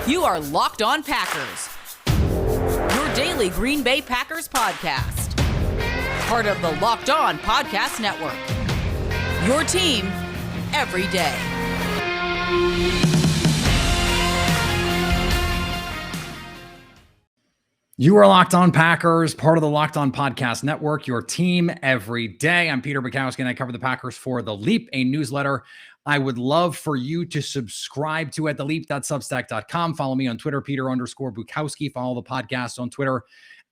You are Locked On Packers, your daily Green Bay Packers podcast. Part of the Locked On Podcast Network, your team every day. You are Locked On Packers, part of the Locked On Podcast Network, your team every day. I'm Peter Bukowski, and I cover the Packers for The Leap, a newsletter I would love for you to subscribe to at theleap.substack.com. Follow me on Twitter, Peter_Bukowski. Follow the podcast on Twitter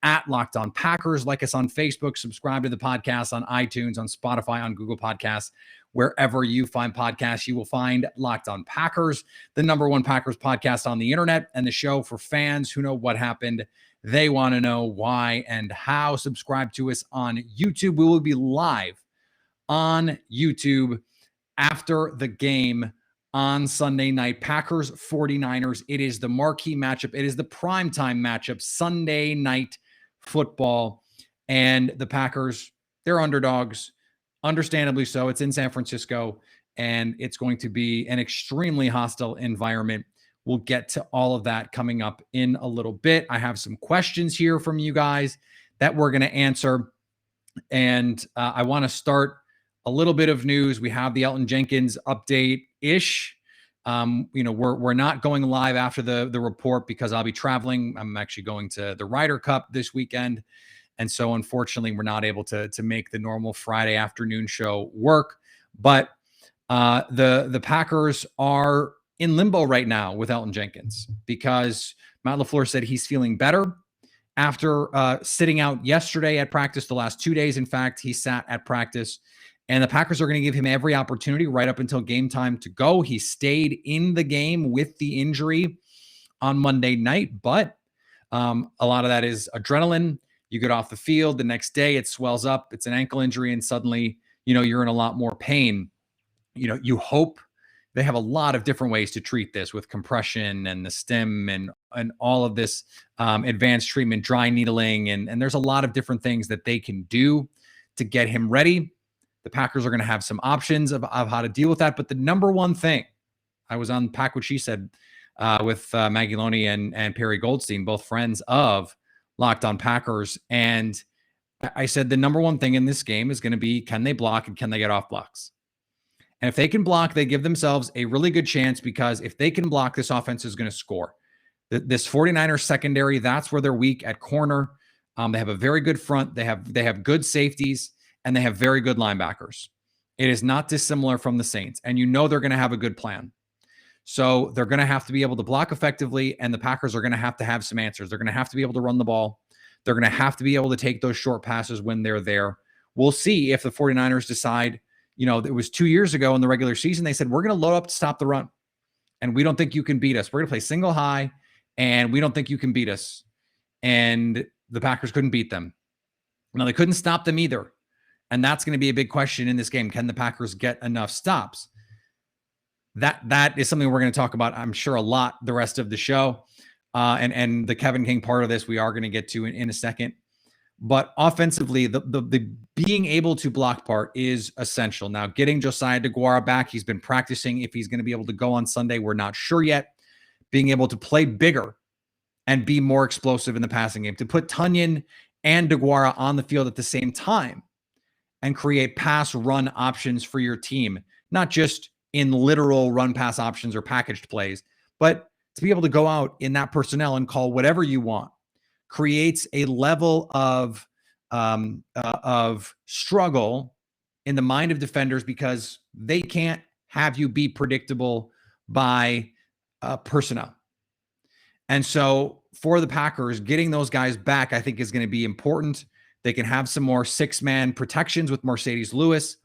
at Locked On Packers. Like us on Facebook. Subscribe to the podcast on iTunes, on Spotify, on Google Podcasts. Wherever you find podcasts, you will find Locked On Packers, the number one Packers podcast on the internet, and the show for fans who know what happened. They want to know why and how. Subscribe to us on YouTube. We will be live on YouTube after the game on Sunday night. Packers 49ers. It is the marquee matchup. It is the primetime matchup, Sunday night football. And the Packers, they're underdogs, understandably so. It's in San Francisco, and it's going to be an extremely hostile environment. We'll get to all of that coming up in a little bit. I have some questions here from you guys that we're going to answer. And I want to start a little bit of news. We have the Elton Jenkins update-ish. We're not going live after the report because I'll be traveling. I'm actually going to the Ryder Cup this weekend. And so unfortunately, we're not able to make the normal Friday afternoon show work. But the Packers are in limbo right now with Elton Jenkins because Matt LaFleur said he's feeling better after sitting out yesterday at practice. The last 2 days, in fact, he sat at practice. And the Packers are going to give him every opportunity right up until game time to go. He stayed in the game with the injury on Monday night, but a lot of that is adrenaline. You get off the field, the next day it swells up. It's an ankle injury, and suddenly, you're in a lot more pain. You hope they have a lot of different ways to treat this with compression and the stim and all of this advanced treatment, dry needling, and there's a lot of different things that they can do to get him ready. The Packers are going to have some options of how to deal with that. But the number one thing, I was on Pack What She Said with Maggie Loney and Perry Goldstein, both friends of Locked On Packers. And I said the number one thing in this game is going to be, can they block and can they get off blocks? And if they can block, they give themselves a really good chance, because if they can block, this offense is going to score. This 49ers secondary, that's where they're weak at corner. They have a very good front. They have good safeties. And they have very good linebackers. It is not dissimilar from the Saints. And they're going to have a good plan. So they're going to have to be able to block effectively, and the Packers are going to have some answers. They're going to have to be able to run the ball. They're going to have to be able to take those short passes when they're there. We'll see if the 49ers decide, it was 2 years ago in the regular season, they said, we're going to load up to stop the run. And we don't think you can beat us. We're going to play single high, and we don't think you can beat us. And the Packers couldn't beat them. Now, they couldn't stop them either. And that's going to be a big question in this game. Can the Packers get enough stops? That is something we're going to talk about, I'm sure, a lot the rest of the show. And the Kevin King part of this we are going to get to in a second. But offensively, the being able to block part is essential. Now, getting Josiah DeGuara back, he's been practicing. If he's going to be able to go on Sunday, we're not sure yet. Being able to play bigger and be more explosive in the passing game, to put Tunyon and DeGuara on the field at the same time, and create pass-run options for your team, not just in literal run-pass options or packaged plays, but to be able to go out in that personnel and call whatever you want, creates a level of struggle in the mind of defenders, because they can't have you be predictable by personnel. And so for the Packers, getting those guys back, I think, is going to be important. They can have some more six-man protections with Mercedes Lewis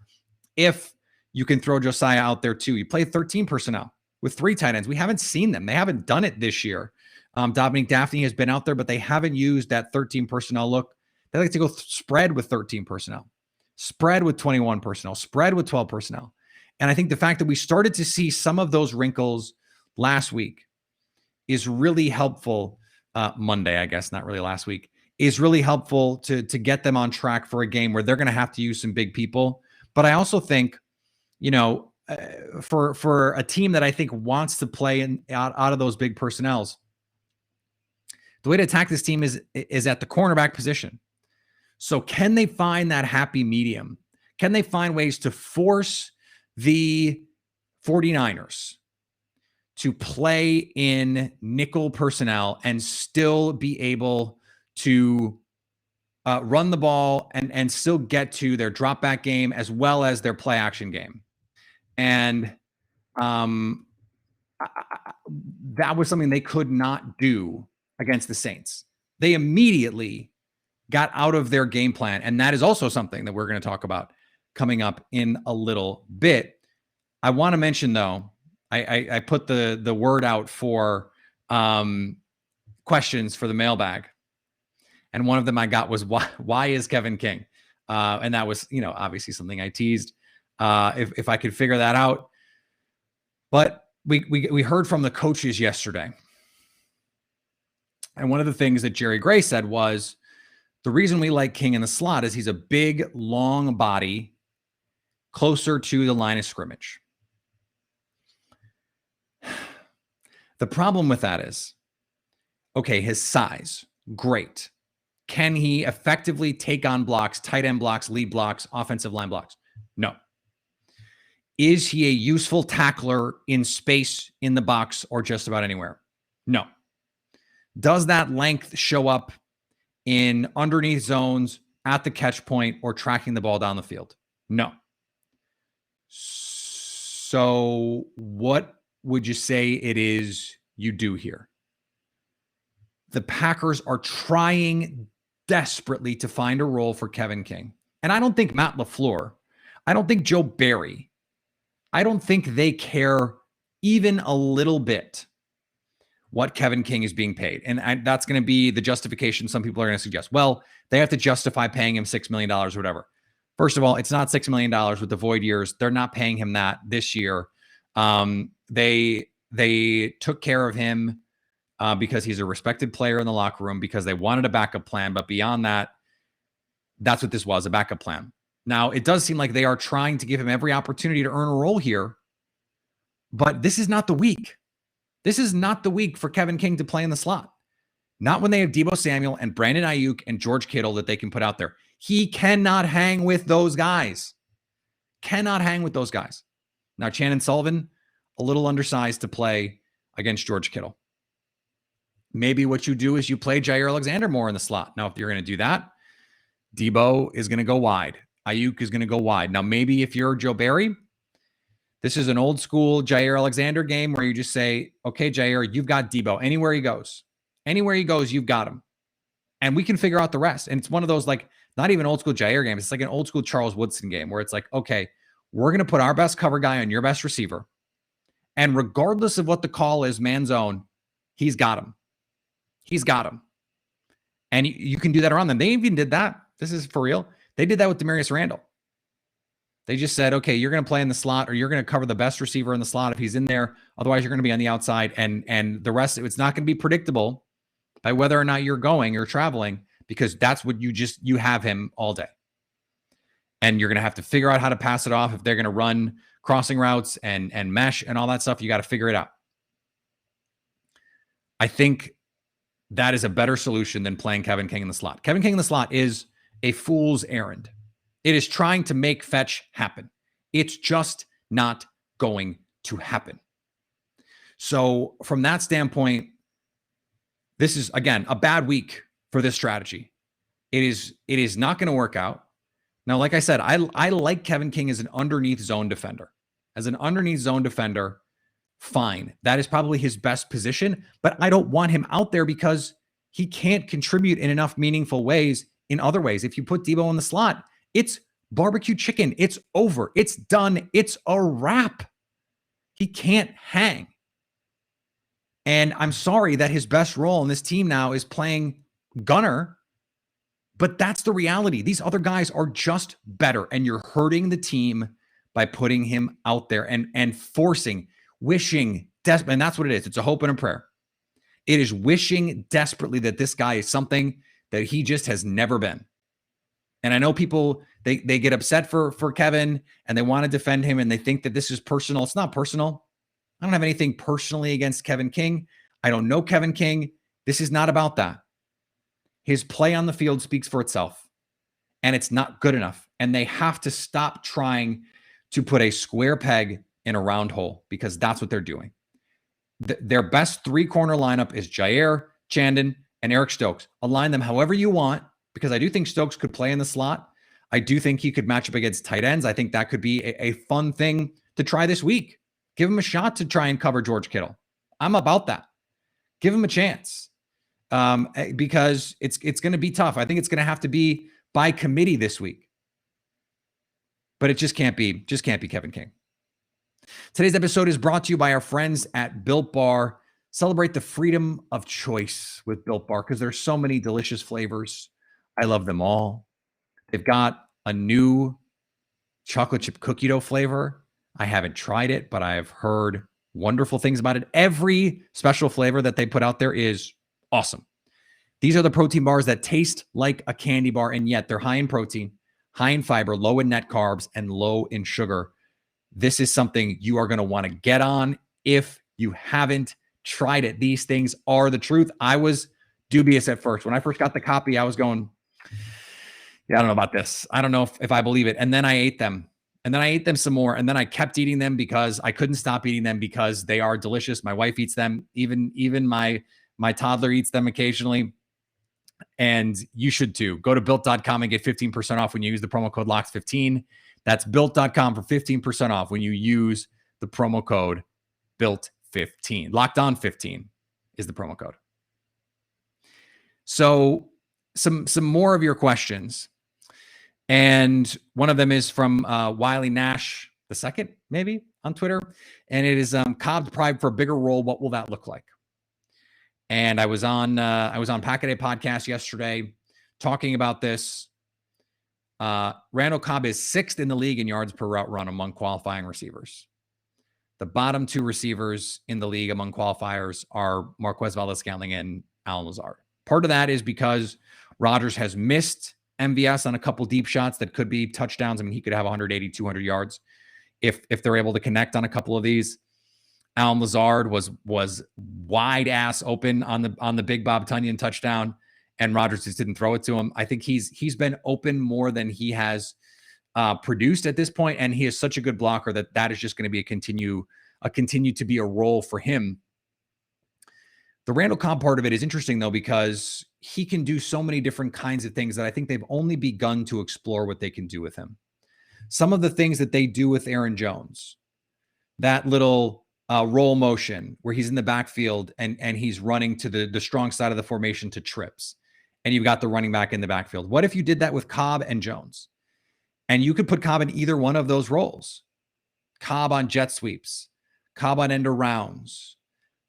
if you can throw Josiah out there too. You play 13 personnel with 3 tight ends. We haven't seen them. They haven't done it this year. Dominique Daphne has been out there, but they haven't used that 13 personnel look. They like to go spread with 13 personnel, spread with 21 personnel, spread with 12 personnel. And I think the fact that we started to see some of those wrinkles last week is really helpful. Monday, I guess, not really last week, is really helpful to get them on track for a game where they're going to have to use some big people. But I also think, for a team that I think wants to play out of those big personnels, the way to attack this team is at the cornerback position. So can they find that happy medium? Can they find ways to force the 49ers to play in nickel personnel and still be able to run the ball and still get to their drop back game as well as their play action game? And that was something they could not do against the Saints. They immediately got out of their game plan. And that is also something that we're going to talk about coming up in a little bit. I want to mention, though, I put the word out for questions for the mailbag. And one of them I got was, why is Kevin King? And that was, obviously something I teased. If I could figure that out. But we heard from the coaches yesterday. And one of the things that Jerry Gray said was, the reason we like King in the slot is he's a big, long body closer to the line of scrimmage. The problem with that is, okay, his size, great. Can he effectively take on blocks, tight end blocks, lead blocks, offensive line blocks? No. Is he a useful tackler in space, in the box, or just about anywhere? No. Does that length show up in underneath zones, at the catch point, or tracking the ball down the field? No. So what would you say it is you do here? The Packers are trying desperately to find a role for Kevin King. And I don't think Matt LaFleur, I don't think Joe Barry, I don't think they care even a little bit what Kevin King is being paid. And that's going to be the justification some people are going to suggest. Well, they have to justify paying him $6 million or whatever. First of all, it's not $6 million with the void years. They're not paying him that this year. They took care of him because he's a respected player in the locker room, because they wanted a backup plan. But beyond that, that's what this was, a backup plan. Now, it does seem like they are trying to give him every opportunity to earn a role here. But this is not the week. This is not the week for Kevin King to play in the slot. Not when they have Deebo Samuel and Brandon Ayuk and George Kittle that they can put out there. He cannot hang with those guys. Cannot hang with those guys. Now, Chandon Sullivan, a little undersized to play against George Kittle. Maybe what you do is you play Jair Alexander more in the slot. Now, if you're going to do that, Deebo is going to go wide. Ayuk is going to go wide. Now, maybe if you're Joe Barry, this is an old school Jair Alexander game where you just say, okay, Jair, you've got Deebo. Anywhere he goes, you've got him. And we can figure out the rest. And it's one of those, like, not even old school Jair games. It's like an old school Charles Woodson game where it's like, okay, we're going to put our best cover guy on your best receiver. And regardless of what the call is, man zone, he's got him. He's got him. And you can do that around them. They even did that. This is for real. They did that with Demarius Randall. They just said, okay, you're going to play in the slot, or you're going to cover the best receiver in the slot if he's in there. Otherwise, you're going to be on the outside. And the rest, it's not going to be predictable by whether or not you're going or traveling, because that's what you have him all day. And you're going to have to figure out how to pass it off. If they're going to run crossing routes and mesh and all that stuff, you got to figure it out. I think that is a better solution than playing Kevin King in the slot. Kevin King in the slot is a fool's errand. It is trying to make fetch happen. It's just not going to happen. So from that standpoint, this is, again, a bad week for this strategy. It is not going to work out. Now, like I said, I like Kevin King as an underneath zone defender. As an underneath zone defender, fine. That is probably his best position, but I don't want him out there because he can't contribute in enough meaningful ways in other ways. If you put Deebo in the slot, it's barbecue chicken. It's over. It's done. It's a wrap. He can't hang. And I'm sorry that his best role in this team now is playing gunner, but that's the reality. These other guys are just better, and you're hurting the team by putting him out there and forcing, wishing, and that's what it is. It's a hope and a prayer. It is wishing desperately that this guy is something that he just has never been. And I know people They get upset for Kevin and they want to defend him and they think that this is personal. It's not personal. I don't have anything personally against Kevin King. I don't know Kevin King. This is not about that. His play on the field speaks for itself, and it's not good enough. And they have to stop trying to put a square peg in a round hole, because that's what they're doing. Their best three-corner lineup is Jair, Chandon, and Eric Stokes. Align them however you want, because I do think Stokes could play in the slot. I do think he could match up against tight ends. I think that could be a fun thing to try this week. Give him a shot to try and cover George Kittle. I'm about that. Give him a chance, because it's going to be tough. I think it's going to have to be by committee this week, but it just can't be Kevin King. Today's episode is brought to you by our friends at Built Bar. Celebrate the freedom of choice with Built Bar, because there's so many delicious flavors. I love them all. They've got a new chocolate chip cookie dough flavor. I haven't tried it, but I've heard wonderful things about it. Every special flavor that they put out there is awesome. These are the protein bars that taste like a candy bar, and yet they're high in protein, high in fiber, low in net carbs, and low in sugar. This is something you are going to want to get on if you haven't tried it. These things are the truth. I was dubious at first. When I first got the copy, I was going, yeah, I don't know about this. I don't know if I believe it. And then I ate them. And then I ate them some more. And then I kept eating them because I couldn't stop eating them, because they are delicious. My wife eats them. Even my toddler eats them occasionally. And you should too. Go to built.com and get 15% off when you use the promo code LOCKS15. That's built.com for 15% off when you use the promo code BUILT15. Locked on 15 is the promo code. So some more of your questions. And one of them is from Wiley Nash II, maybe, on Twitter. And it is Cobb's pride for a bigger role. What will that look like? And I was on Pack a Day podcast yesterday talking about this. Randall Cobb is 6th in the league in yards per route run among qualifying receivers. The bottom two receivers in the league among qualifiers are Marquez Valdes-Scantling and Allen Lazard. Part of that is because Rodgers has missed MVS on a couple deep shots that could be touchdowns. I mean, he could have 180, 200 yards if they're able to connect on a couple of these. Allen Lazard was wide ass open on the Big Bob Tunyon touchdown, and Rodgers just didn't throw it to him. I think he's been open more than he has produced at this point, and he is such a good blocker that is just going to be continue to be a role for him. The Randall Cobb part of it is interesting, though, because he can do so many different kinds of things that I think they've only begun to explore what they can do with him. Some of the things that they do with Aaron Jones, that little roll motion where he's in the backfield and he's running to the strong side of the formation to trips, and you've got the running back in the backfield. What if you did that with Cobb and Jones? And you could put Cobb in either one of those roles. Cobb on jet sweeps, Cobb on end arounds,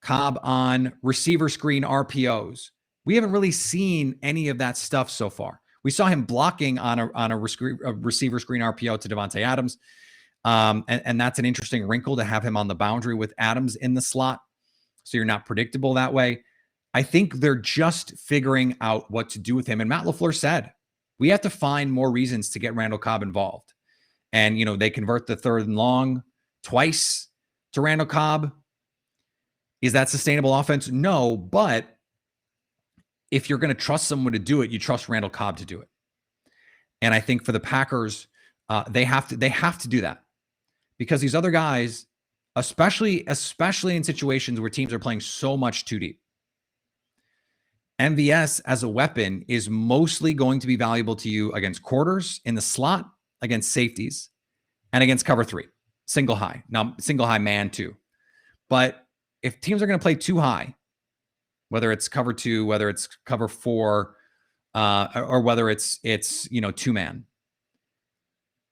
Cobb on receiver screen RPOs. We haven't really seen any of that stuff so far. We saw him blocking on a receiver screen RPO to Devontae Adams. And that's an interesting wrinkle to have him on the boundary with Adams in the slot. So you're not predictable that way. I think they're just figuring out what to do with him. And Matt LaFleur said, we have to find more reasons to get Randall Cobb involved. And, they convert the 3rd and long twice to Randall Cobb. Is that sustainable offense? No, but if you're going to trust someone to do it, you trust Randall Cobb to do it. And I think for the Packers, they have to do that, because these other guys, especially in situations where teams are playing so much too deep, MVS as a weapon is mostly going to be valuable to you against quarters in the slot, against safeties, and against cover 3, single high. Now, single high man too. But if teams are going to play too high, whether it's cover 2, whether it's cover 4, or whether it's 2-man,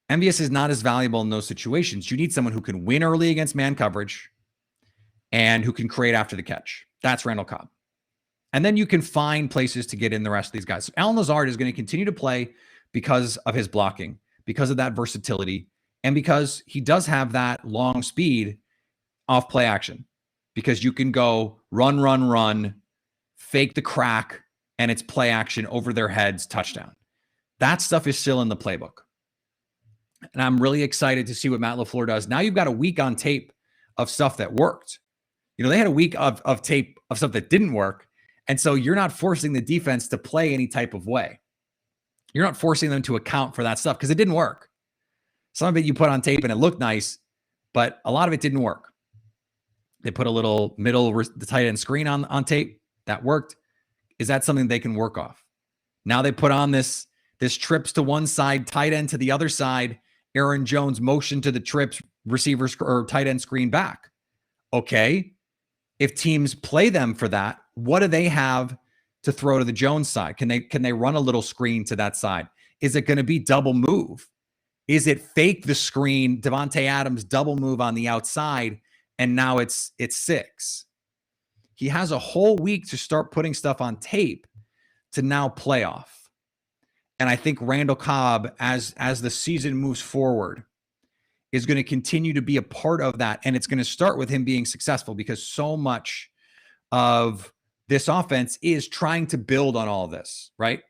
MVS is not as valuable in those situations. You need someone who can win early against man coverage and who can create after the catch. That's Randall Cobb. And then you can find places to get in the rest of these guys. So Allen Lazard is going to continue to play because of his blocking, because of that versatility, and because he does have that long speed off play action. Because you can go run, fake the crack, and it's play action over their heads, touchdown. That stuff is still in the playbook. And I'm really excited to see what Matt LaFleur does. Now you've got a week on tape of stuff that worked. They had a week of tape of stuff that didn't work. And so you're not forcing the defense to play any type of way. You're not forcing them to account for that stuff because it didn't work. Some of it you put on tape and it looked nice, but a lot of it didn't work. They put a little the tight end screen on tape. That worked. Is that something they can work off? Now they put on this trips to one side, tight end to the other side, Aaron Jones motion to the trips, receivers or tight end screen back. Okay. If teams play them for that, what do they have to throw to the Jones side? Can they run a little screen to that side? Is it going to be double move? Is it fake the screen, Devontae Adams double move on the outside, and now it's 6? He has a whole week to start putting stuff on tape to now play off. And I think Randall Cobb, as the season moves forward, is going to continue to be a part of that. And it's going to start with him being successful because so much of this offense is trying to build on all of this, right?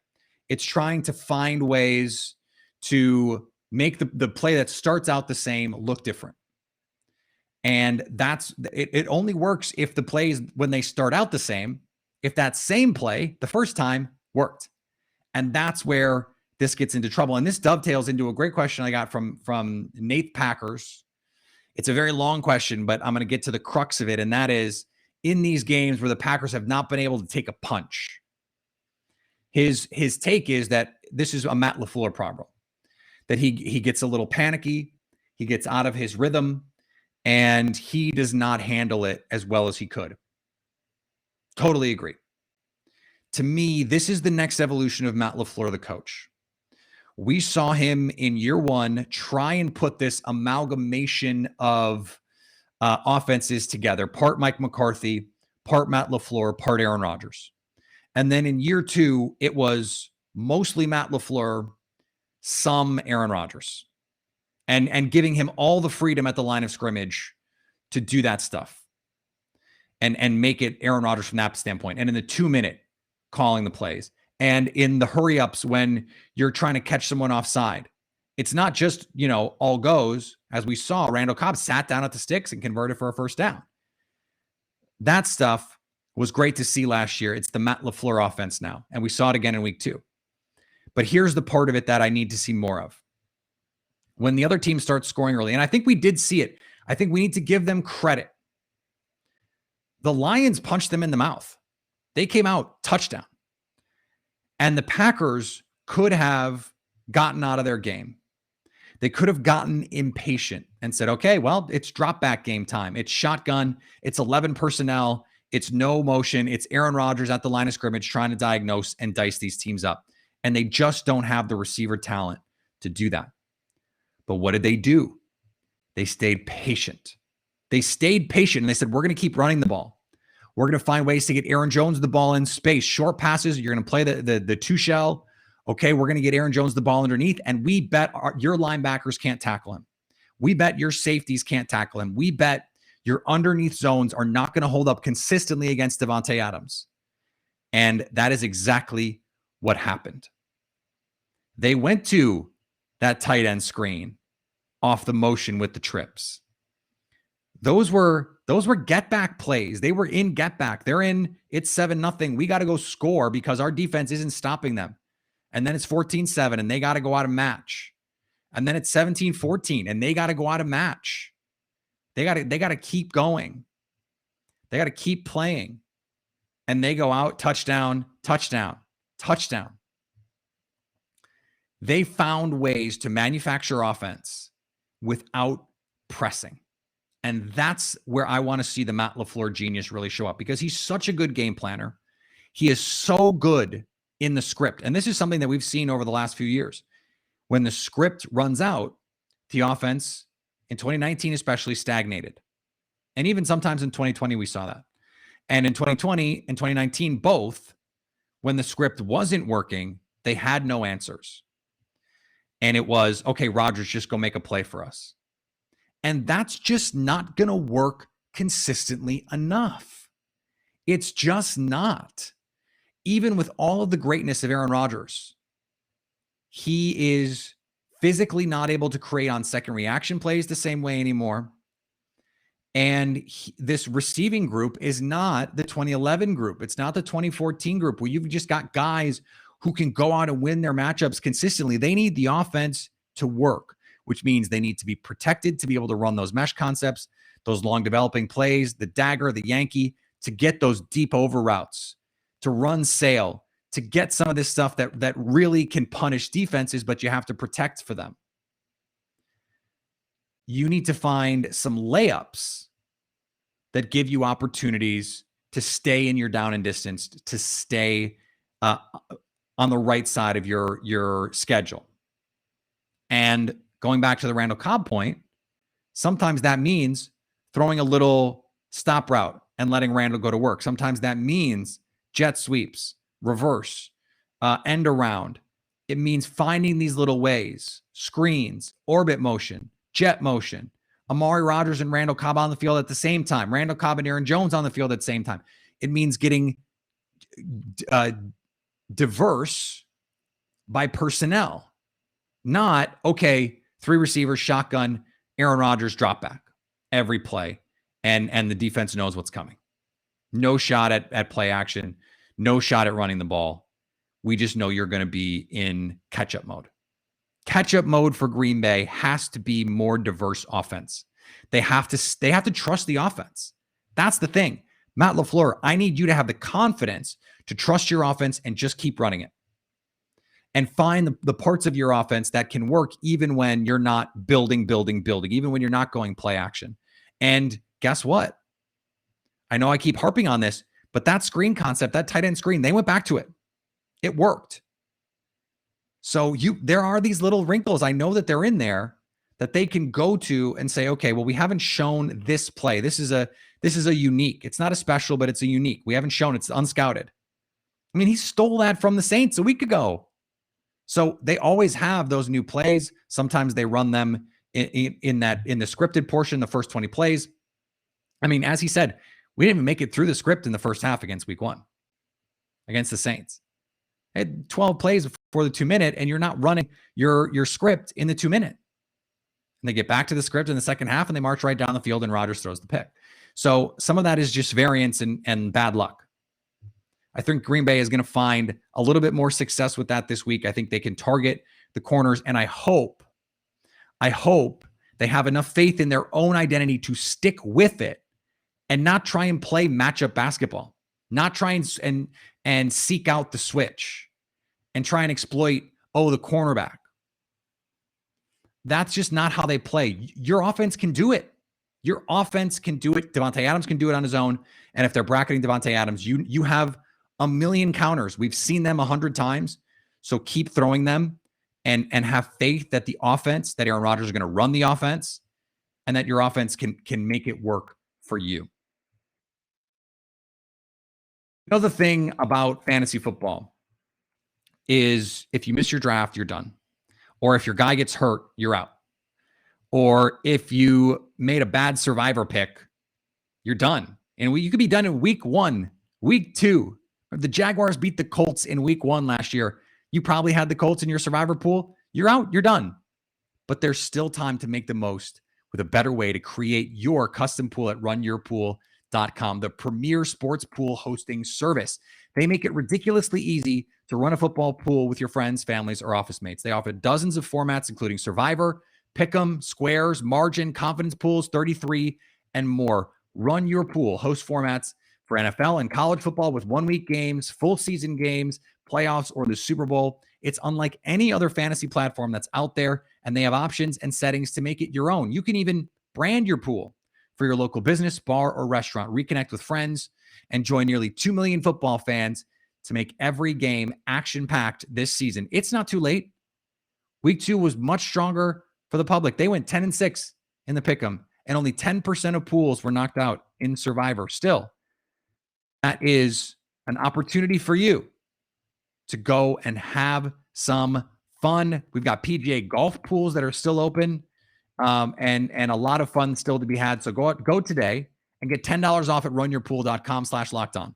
It's trying to find ways to make the play that starts out the same look different. And it only works if the plays, when they start out the same, if that same play the first time worked. And that's where this gets into trouble. And this dovetails into a great question I got from Nate Packers. It's a very long question, but I'm going to get to the crux of it. And that is, in these games where the Packers have not been able to take a punch, his take is that this is a Matt LaFleur problem, that he gets a little panicky, he gets out of his rhythm, and he does not handle it as well as he could. Totally agree. To me, this is the next evolution of Matt LaFleur, the coach. We saw him in year one try and put this amalgamation of offenses together, part Mike McCarthy, part Matt LaFleur, part Aaron Rodgers. And then in year two, it was mostly Matt LaFleur, some Aaron Rodgers, and giving him all the freedom at the line of scrimmage to do that stuff and make it Aaron Rodgers from that standpoint. And in the 2-minute, calling the plays. And in the hurry-ups when you're trying to catch someone offside. It's not just, all goes. As we saw, Randall Cobb sat down at the sticks and converted for a first down. That stuff was great to see last year. It's the Matt LaFleur offense now. And we saw it again in week 2. But here's the part of it that I need to see more of. When the other team starts scoring early, and I think we did see it, I think we need to give them credit. The Lions punched them in the mouth. They came out touchdown. And the Packers could have gotten out of their game. They could have gotten impatient and said, okay, well, it's drop back game time. It's shotgun. It's 11 personnel. It's no motion. It's Aaron Rodgers at the line of scrimmage trying to diagnose and dice these teams up. And they just don't have the receiver talent to do that. But what did they do? They stayed patient. They stayed patient and they said, we're going to keep running the ball. We're going to find ways to get Aaron Jones the ball in space, short passes. You're going to play the two shell. Okay, we're going to get Aaron Jones the ball underneath, and we bet your linebackers can't tackle him. We bet your safeties can't tackle him. We bet your underneath zones are not going to hold up consistently against Devontae Adams. And that is exactly what happened. They went to that tight end screen off the motion with the trips. Those were get back plays. They were in get back. They're in, it's 7-0. We got to go score because our defense isn't stopping them. And then it's 14-7 and they got to go out of match. And then it's 17-14 and they got to go out of match. They got to keep going. They got to keep playing. And they go out, touchdown, touchdown, touchdown. They found ways to manufacture offense without pressing. And that's where I want to see the Matt LaFleur genius really show up because he's such a good game planner. He is so good in the script. And this is something that we've seen over the last few years. When the script runs out, the offense in 2019 especially stagnated. And even sometimes in 2020, we saw that. And in 2020 and 2019, both, when the script wasn't working, they had no answers. And it was, okay, Rodgers, just go make a play for us. And that's just not going to work consistently enough. It's just not. Even with all of the greatness of Aaron Rodgers, he is physically not able to create on second reaction plays the same way anymore. And this receiving group is not the 2011 group. It's not the 2014 group where you've just got guys who can go out and win their matchups consistently. They need the offense to work, which means they need to be protected to be able to run those mesh concepts, those long developing plays, the dagger, the Yankee, to get those deep over routes, to run sail, to get some of this stuff that really can punish defenses, but you have to protect for them. You need to find some layups that give you opportunities to stay in your down and distance, to stay on the right side of your schedule. And going back to the Randall Cobb point, sometimes that means throwing a little stop route and letting Randall go to work. Sometimes that means jet sweeps, reverse, end around. It means finding these little ways, screens, orbit motion, jet motion, Amari Rodgers and Randall Cobb on the field at the same time, Randall Cobb and Aaron Jones on the field at the same time. It means getting diverse by personnel, not, okay, 3 receivers, shotgun, Aaron Rodgers drop back every play, and the defense knows what's coming. No shot at play action, no shot at running the ball. We just know you're going to be in catch-up mode. Catch-up mode for Green Bay has to be more diverse offense. They have to trust the offense. That's the thing. Matt LaFleur, I need you to have the confidence to trust your offense and just keep running it. And find the parts of your offense that can work even when you're not building, even when you're not going play action. And guess what? I know I keep harping on this, but that screen concept, that tight end screen, they went back to it. It worked. So there are these little wrinkles. I know that they're in there that they can go to and say, okay, well, we haven't shown this play. This is a unique. It's not a special, but it's a unique. We haven't shown it's unscouted. I mean, he stole that from the Saints a week ago. So they always have those new plays. Sometimes they run them in the scripted portion, the first 20 plays. I mean, as he said, we didn't even make it through the script in the first half against week 1 against the Saints. I had 12 plays before the 2-minute, and you're not running your script in the 2-minute. And they get back to the script in the second half, and they march right down the field, and Rodgers throws the pick. So some of that is just variance and bad luck. I think Green Bay is going to find a little bit more success with that this week. I think they can target the corners, and I hope they have enough faith in their own identity to stick with it and not try and play matchup basketball, not try and seek out the switch and try and exploit, the cornerback. That's just not how they play. Your offense can do it. Your offense can do it. Devontae Adams can do it on his own. And if they're bracketing Devontae Adams, you have a million counters. We've seen them 100 times. So keep throwing them and have faith that the offense, that Aaron Rodgers is going to run the offense and that your offense can make it work for you. Another thing about fantasy football is if you miss your draft, you're done. Or if your guy gets hurt, you're out. Or if you made a bad survivor pick, you're done. And you could be done in week 1, week 2. If the Jaguars beat the Colts in week 1 last year, you probably had the Colts in your survivor pool. You're out. You're done. But there's still time to make the most with a better way to create your custom pool at runyourpool.com, the premier sports pool hosting service. They make it ridiculously easy to run a football pool with your friends, families, or office mates. They offer dozens of formats, including Survivor, Pick'em, Squares, Margin, Confidence Pools, 33, and more. Run Your Pool host formats for NFL and college football with 1-week games, full season games, playoffs, or the Super Bowl. It's unlike any other fantasy platform that's out there, and they have options and settings to make it your own. You can even brand your pool for your local business, bar, or restaurant. Reconnect with friends and join nearly 2 million football fans to make every game action-packed this season. It's not too late. Week 2 was much stronger for the public. They went 10-6 in the Pick'em, and only 10% of pools were knocked out in Survivor. Still, that is an opportunity for you to go and have some fun. We've got PGA golf pools that are still open, and a lot of fun still to be had. So go today and get $10 off at runyourpool.com/lockedon.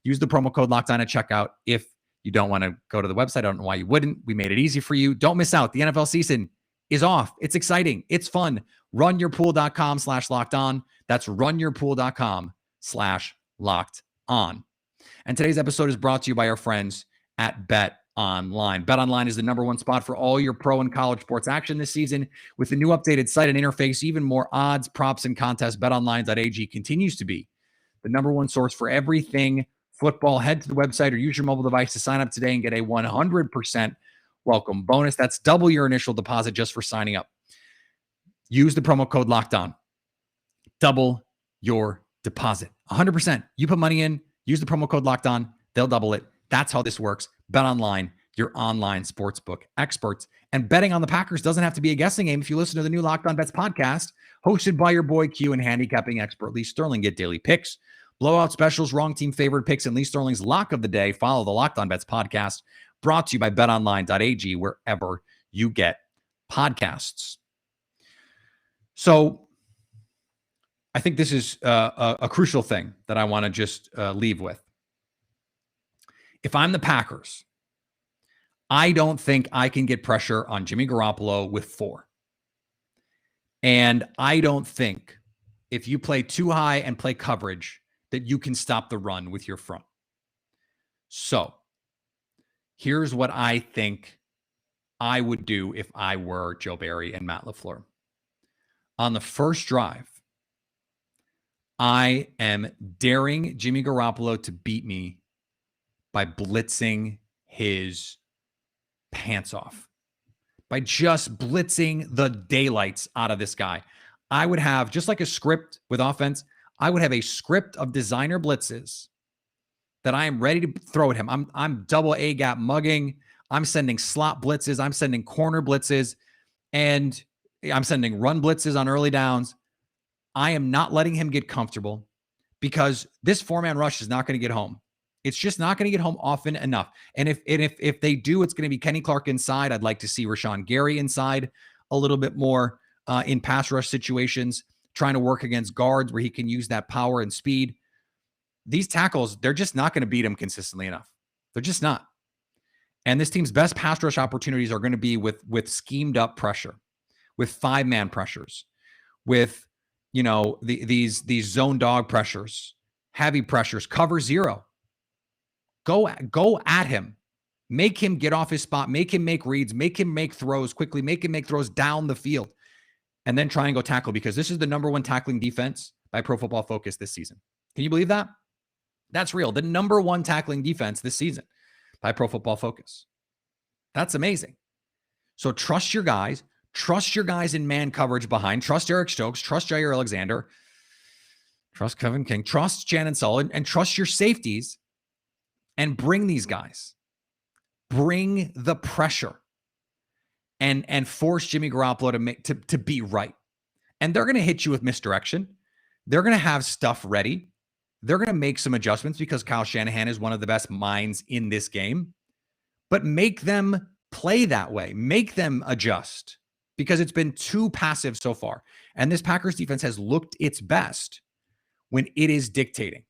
Use the promo code LOCKEDON at checkout. If you don't want to go to the website, I don't know why you wouldn't. We made it easy for you. Don't miss out. The NFL season is off. It's exciting. It's fun. Runyourpool.com/locked-on. That's runyourpool.com/locked-on. And today's episode is brought to you by our friends at Bet Online. Bet Online is the number one spot for all your pro and college sports action this season. With the new updated site and interface, even more odds, props, and contests, betonline.ag continues to be the number one source for everything football. Head to the website or use your mobile device to sign up today and get a 100% welcome bonus. That's double your initial deposit just for signing up. Use the promo code LOCKEDON. Double your deposit. 100%. You put money in, use the promo code LOCKEDON. They'll double it. That's how this works. Bet Online, your online sportsbook experts. And betting on the Packers doesn't have to be a guessing game if you listen to the new Locked On Bets podcast, hosted by your boy Q and handicapping expert Lee Sterling. Get daily picks, blowout specials, wrong team favorite picks, and Lee Sterling's lock of the day. Follow the Locked On Bets podcast, brought to you by betonline.ag, wherever you get podcasts. So I think this is a crucial thing that I want to just leave with. If I'm the Packers, I don't think I can get pressure on Jimmy Garoppolo with 4. And I don't think if you play too high and play coverage that you can stop the run with your front. So here's what I think I would do if I were Joe Barry and Matt LaFleur. On the first drive, I am daring Jimmy Garoppolo to beat me by blitzing his pants off, by just blitzing the daylights out of this guy. I would have, just like a script with offense, I would have a script of designer blitzes that I am ready to throw at him. I'm double A gap mugging. I'm sending slot blitzes. I'm sending corner blitzes, and I'm sending run blitzes on early downs. I am not letting him get comfortable because this 4-man rush is not going to get home. It's just not going to get home often enough. And if they do, it's going to be Kenny Clark inside. I'd like to see Rashawn Gary inside a little bit more in pass rush situations, trying to work against guards where he can use that power and speed. These tackles, they're just not going to beat him consistently enough. They're just not. And this team's best pass rush opportunities are going to be with schemed up pressure, with 5-man pressures, with these zone dog pressures, heavy pressures, cover 0. Go at him. Make him get off his spot. Make him make reads. Make him make throws quickly. Make him make throws down the field. And then try and go tackle, because this is the number one tackling defense by Pro Football Focus this season. Can you believe that? That's real. The number one tackling defense this season by Pro Football Focus. That's amazing. So trust your guys. Trust your guys in man coverage behind. Trust Eric Stokes. Trust Jair Alexander. Trust Kevin King. Trust Shannon Sullivan. And trust your safeties. And bring these guys. Bring the pressure. And force Jimmy Garoppolo to be right. And they're going to hit you with misdirection. They're going to have stuff ready. They're going to make some adjustments because Kyle Shanahan is one of the best minds in this game. But make them play that way. Make them adjust. Because it's been too passive so far. And this Packers defense has looked its best when it is dictating.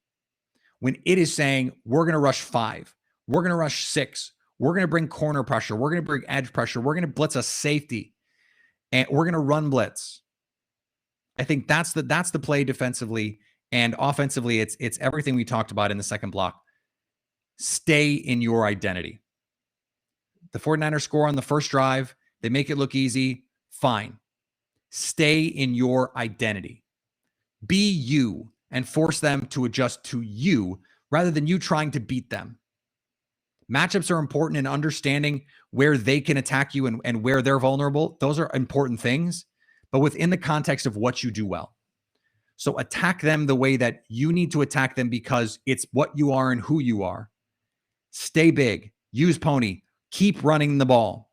When it is saying, we're going to rush 5. We're going to rush 6. We're going to bring corner pressure. We're going to bring edge pressure. We're going to blitz a safety. And we're going to run blitz. I think that's the play defensively. And offensively, it's everything we talked about in the second block. Stay in your identity. The 49ers score on the first drive. They make it look easy. Fine. Stay in your identity. Be you and force them to adjust to you rather than you trying to beat them. Matchups are important, and understanding where they can attack you and where they're vulnerable. Those are important things, but within the context of what you do well. So attack them the way that you need to attack them because it's what you are and who you are. Stay big. Use pony. Keep running the ball.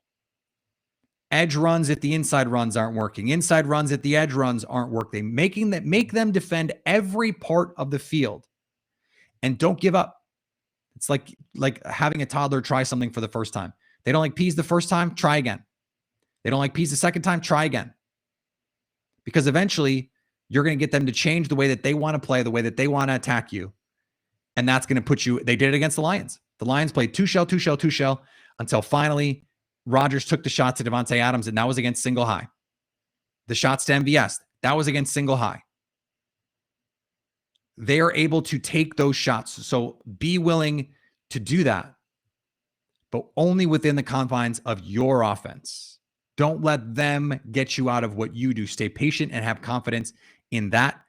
Edge runs at the inside runs aren't working. Inside runs at the edge runs aren't working. Make them defend every part of the field. And don't give up. It's like having a toddler try something for the first time. They don't like peas the first time, try again. They don't like peas the second time, try again. Because eventually you're going to get them to change the way that they want to play, the way that they want to attack you. And that's going to put you, they did it against the Lions. The Lions played two shell, until finally Rodgers took the shots to Devontae Adams, and that was against single high. The shots to MVS, that was against single high. They are able to take those shots. So be willing to do that, but only within the confines of your offense. Don't let them get you out of what you do. Stay patient and have confidence in that,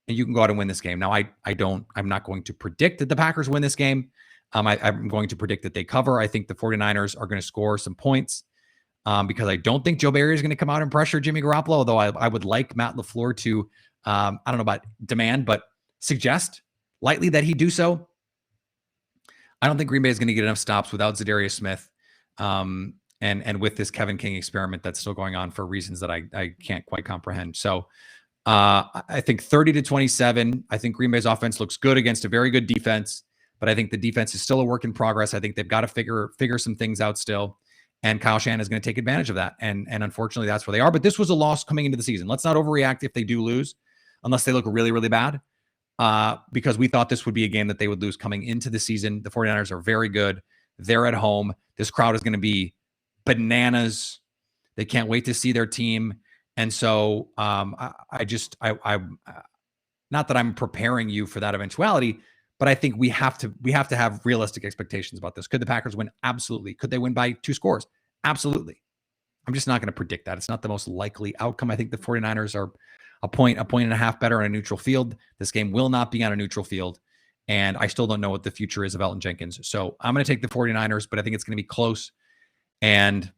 and you can go out and win this game. Now, I'm not going to predict that the Packers win this game. I'm going to predict that they cover. I think the 49ers are going to score some points because I don't think Joe Barry is going to come out and pressure Jimmy Garoppolo, although I would like Matt LaFleur to, I don't know about demand, but suggest lightly that he do so. I don't think Green Bay is going to get enough stops without Zadarius Smith and with this Kevin King experiment that's still going on for reasons that I can't quite comprehend. So I think 30-27. I think Green Bay's offense looks good against a very good defense, but I think the defense is still a work in progress. I think they've got to figure some things out still, and Kyle Shanahan is going to take advantage of that. And unfortunately, that's where they are. But this was a loss coming into the season. Let's not overreact if they do lose, unless they look really, really bad, because we thought this would be a game that they would lose coming into the season. The 49ers are very good. They're at home. This crowd is going to be bananas. They can't wait to see their team. And so I not that I'm preparing you for that eventuality, but I think we have to have realistic expectations about this. Could the Packers win? Absolutely. Could they win by 2 scores? Absolutely. I'm just not going to predict that. It's not the most likely outcome. I think the 49ers are a point and a half better on a neutral field. This game will not be on a neutral field. And I still don't know what the future is of Elton Jenkins. So I'm going to take the 49ers, but I think it's going to be close. And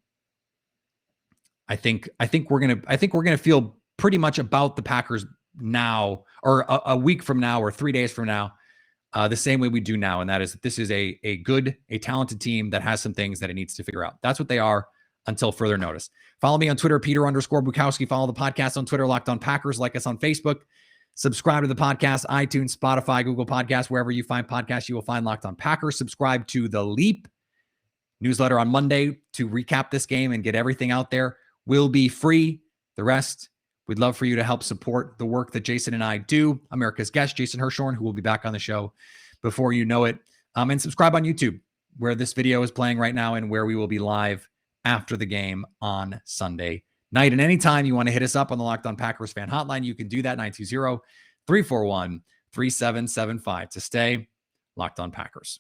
I think we're going to feel pretty much about the Packers now, or a week from now, or 3 days from now, the same way we do now. And that is that this is a talented team that has some things that it needs to figure out. That's what they are until further notice. Follow me on Twitter, Peter_Bukowski. Follow the podcast on Twitter, Locked On Packers. Like us on Facebook. Subscribe to the podcast, iTunes, Spotify, Google Podcasts, wherever you find podcasts, you will find Locked On Packers. Subscribe to the Leap newsletter on Monday to recap this game and get everything out there. Will be free. The rest, we'd love for you to help support the work that Jason and I do. America's guest, Jason Hirschhorn, who will be back on the show before you know it. And subscribe on YouTube, where this video is playing right now and where we will be live after the game on Sunday night. And anytime you want to hit us up on the Locked On Packers fan hotline, you can do that, 920-341-3775, to stay Locked On Packers.